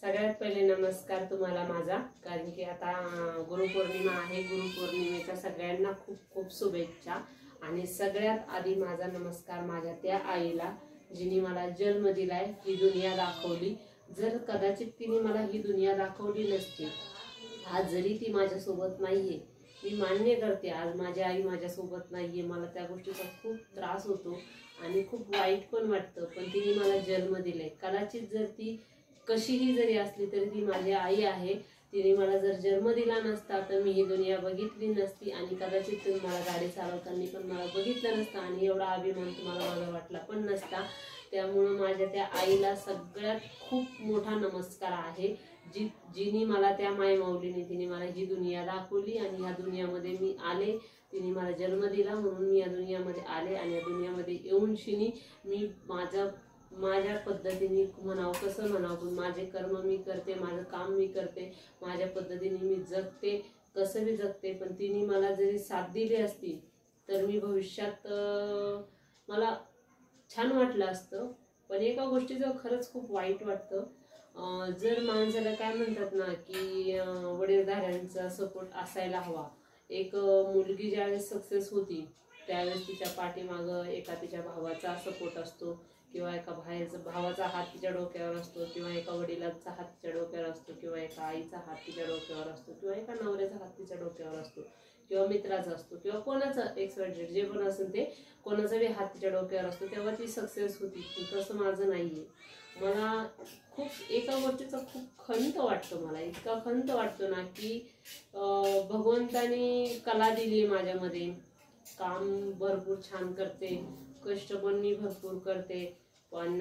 सगळ्यात पहिले नमस्कार तुम्हाला माझा, कारण की आता गुरुपौर्णिमा आहे। गुरुपौर्णिमेच्या सगळ्यांना खूप खूप शुभेच्छा। आणि सगळ्यात आधी माझा नमस्कार माझ्या त्या आईला, जिने मला जन्म दिलाय, ही दुनिया दाखवली। जर कदाचित तिने मला ही दुनिया दाखवली नसती, आज जरी ती माझ्या सोबत नाहीये, मी मान्य करते आज माझी आई माझ्या सोबत नाहीये, मला त्या गोष्टीचा खूप त्रास होतो आणि खूप वाईट पण वाटतं। पण तिने मला जन्म दिलाय। कदाचित जर ती कशीही जरी असली तरी ती माझी आई आहे। तिने मला जर जन्म दिला नसता तर मी ही दुनिया बघितली नसती आणि कदाचित तुम्ही मला गाडी चालवताना पण मला बघितलं नसतं आणि एवढा अभिमान तुम्हाला माझा वाटला पण नसता। त्यामुळे माझ्या त्या आईला सगळ्यात खूप मोठा नमस्कार आहे, जिने मला, त्या मायमाऊलीने तिने मला ही दुनिया दाखवली आणि या दुनियामध्ये मी आले। तिने मला जन्म दिला म्हणून मी या दुनियामध्ये आले आणि या दुनियामध्ये येऊन शिनी मी माझ्या पद्धतीने म्हणावं, कसं म्हणावं, पण माझे कर्म मी करते, माझं काम मी करते, माझ्या पद्धतीने मी जगते, कसं मी जगते। पण तिने मला जरी साथ दिली असती तर मी भविष्यात मला छान वाटलं असतं। पण एका गोष्टीचं खरंच खूप वाईट वाटतं, जर माणसाला काय म्हणतात ना की वडीलधाऱ्यांचा सपोर्ट असायला हवा। एक मुलगी ज्यावेळेस सक्सेस होती त्यावेळेस तिच्या पाठीमागं एका तिच्या भावाचा सपोर्ट असतो, किंवा एका भावाचा हात तिच्या डोक्यावर असतो, किंवा एका वडिलांचा हात तिच्या डोक्यावर असतो, किंवा एका आईचा हात तिच्या डोक्यावर असतो, किंवा एका नवऱ्याचा हात तिच्या डोक्यावर असतो, किंवा मित्राचा असतो, किंवा कोणाचा एक्सवायझेड जे पण असेल ते कोणाचा बी हात तिच्या डोक्यावर असतो, तेव्हा ती सक्सेस होती। तसं माझं नाहीये। मला खूप एका गोष्टीचा खूप खंत वाटतो, मला इतका खंत वाटतो ना की भगवंताने कला दिली माझ्यामध्ये, काम भरपूर छान करते, कष्ट पण मी भरपूर करते, पण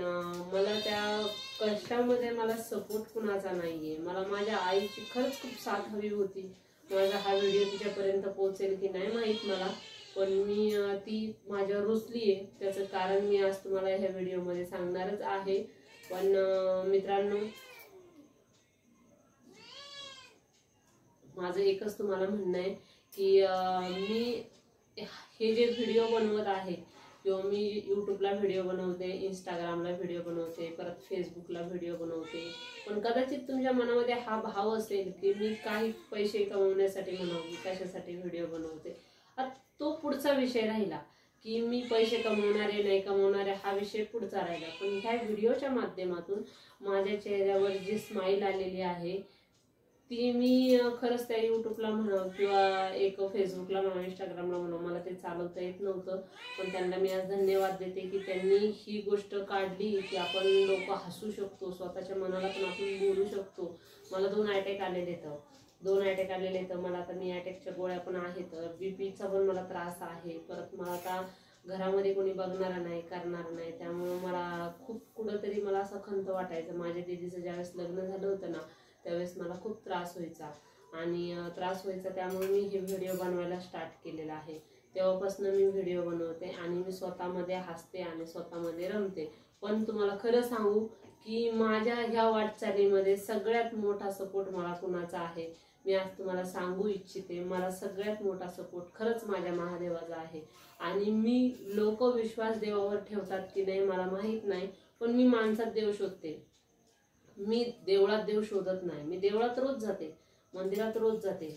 मला त्या कष्टामध्ये मला सपोर्ट कुणाचा नाहीये। मला माझ्या आईची खरंच खूप साथ हवी होती। माझा हा व्हिडिओ तिच्यापर्यंत पोहोचेल की नाही माहीत मला, पण ती माझ्यावर रुसलीये, त्याचं कारण मी आज तुम्हाला ह्या व्हिडिओमध्ये सांगणारच आहे। पण मित्रांनो, माझं एकच तुम्हाला म्हणणं आहे की मी हे जे व्हिडिओ बनवत आहे, किंवा मी यूट्यूबला व्हिडिओ बनवते, इंस्टाग्रामला व्हिडिओ बनवते, परत फेसबुकला व्हिडिओ बनवते, पण कदाचित तुमच्या मनामध्ये हा भाव असेल की मी काही पैसे कमवण्यासाठी म्हणावं कशासाठी व्हिडिओ बनवते, तो पुढचा विषय राहिला की मी पैसे कमवणारे नाही कमवणारे हा विषय पुढचा राहिला। पण ह्या व्हिडिओच्या माध्यमातून माझ्या चेहऱ्यावर जी स्माईल आलेली आहे ती मी खरंच त्या यूट्यूबला म्हणावं, किंवा एक फेसबुकला म्हणावं, इंस्टाग्रामला म्हणावं, मला ते चालवता येत नव्हतं, पण त्यांना मी आज धन्यवाद देते की त्यांनी ही गोष्ट काढली की आपण लोक हसू शकतो, स्वतःच्या मनाला पण आपण बोलू शकतो। मला 2 अटॅक आलेले तर मला आता मी अटॅकच्या गोळ्या पण आहेत, बीपीचा पण मला त्रास आहे, परत मला आता घरामध्ये कोणी बघणार नाही करणार नाही, त्यामुळे मला खूप कुठंतरी मला असं खंत वाटायचं। माझ्या दीदीचं ज्यावेळेस लग्न झालं होतं ना त्यावेळेस मला खूप त्रास व्हायचा, त्यामुळे मी हे व्हिडिओ बनवायला स्टार्ट केलेला आहे। तेव्हापासून मी व्हिडिओ बनवते आणि मी स्वतःमध्ये हसते आणि स्वतःमध्ये रमते। पण तुम्हाला खरं सांगू की माझ्या ह्या वाटचालीमध्ये सगळ्यात मोठा सपोर्ट मला कुणाचा आहे, मी आज तुम्हाला सांगू इच्छिते। मला सगळ्यात मोठा सपोर्ट खरंच माझ्या महादेवाचा आहे। आणि मी लोक विश्वास देवावर ठेवतात की नाही मला माहीत नाही, पण मी माणसात देव शोधते। मी देवळात देव शोधत नाही, मी देवळात रोज जाते, मंदिरात रोज जाते,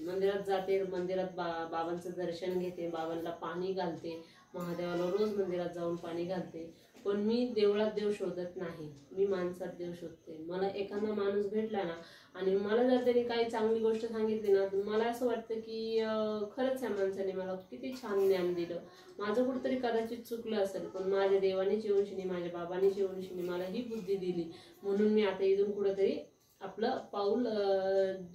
मंदिरात बाबांचं दर्शन घेते, बाबांना पाणी घालते, महादेवाला रोज मंदिरात जाऊन पाणी घालते, पण मी देवळात देव शोधत नाही, मी माणसात देव शोधते। मला एखादा माणूस भेटला ना आणि मला जर त्यांनी काही चांगली गोष्ट सांगितली ना, मला असं वाटतं की खरंच ह्या माणसाने मला किती छान ज्ञान दिलं, माझं कुठेतरी कदाचित चुकलं असेल, पण माझ्या देवानेच येऊन शिनी, माझ्या बाबानेच येऊन शिनी मला ही बुद्धी दिली, म्हणून मी आता इथून कुठेतरी आपलं पाऊल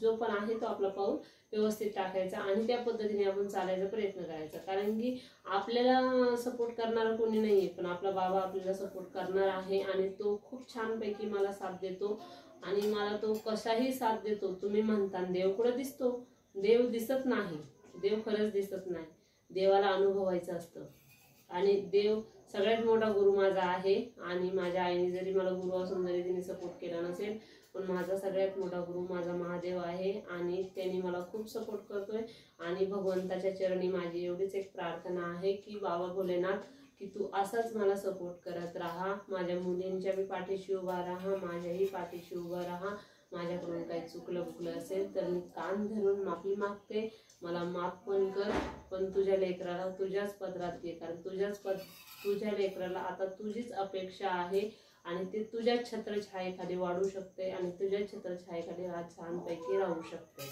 जो पण आहे तो आपला पाऊल व्यवस्थित टाकायचा आणि त्या पद्धतीने आपण चालायचा प्रयत्न करायचा। कारण की आपल्याला सपोर्ट करणारा कोणी नाहीये, पण आपला बाबा आपल्याला सपोर्ट करणार आहे आणि तो खूप छानपैकी मला साथ देतो। आणि मला तो कशाही साथ देतो। तुम्ही म्हणता देव कुठं दिसतो, देव दिसत नाही, देव खरंच दिसत नाही, देवाला अनुभवायचं असतं। आणि देव सगळ्यात मोठा गुरु माझा आहे। आणि माझ्या आईने जरी मला गुरु असून जरी तिने सपोर्ट केला नसेल, पण माझा सगळ्यात मोठा गुरु माझा महादेव आहे आणि त्यांनी मला खूप सपोर्ट करतोय। आणि भगवंताच्या चरणी माझी एवढीच एक प्रार्थना आहे की बाबा भोलेनाथ की तू असाच मला सपोर्ट करत राहा, माझ्या मुलींच्या बी पाठीशी उभा राहा, माझ्याही पाठीशी उभा राहा, माझ्याकडून काही चुकलं बुकलं असेल तर मी कान धरून माफी मागते, मला माफ पण कर. पण तुझ्या लेकराला तुझ्याच पदरात घे, कारण तुझ्या लेकराला आता तुझीच अपेक्षा आहे आणि ते तुझ्या छत्रछायेखाली वाढू शकते आणि तुझ्या छत्रछायेखाली छानपैकी राहू शकते.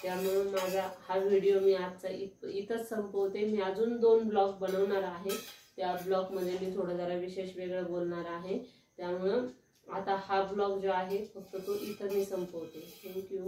त्यामुळे माझा हा व्हिडिओ मी आजचा इथंच संपवते. मी अजून 2 ब्लॉग बनवणार आहे, त्या ब्लॉगमध्ये मी थोडं जरा विशेष वेगळं बोलणार आहे. त्यामुळं आता हा ब्लॉग जो आहे फक्त तो इथं मी संपवते. थँक्यू.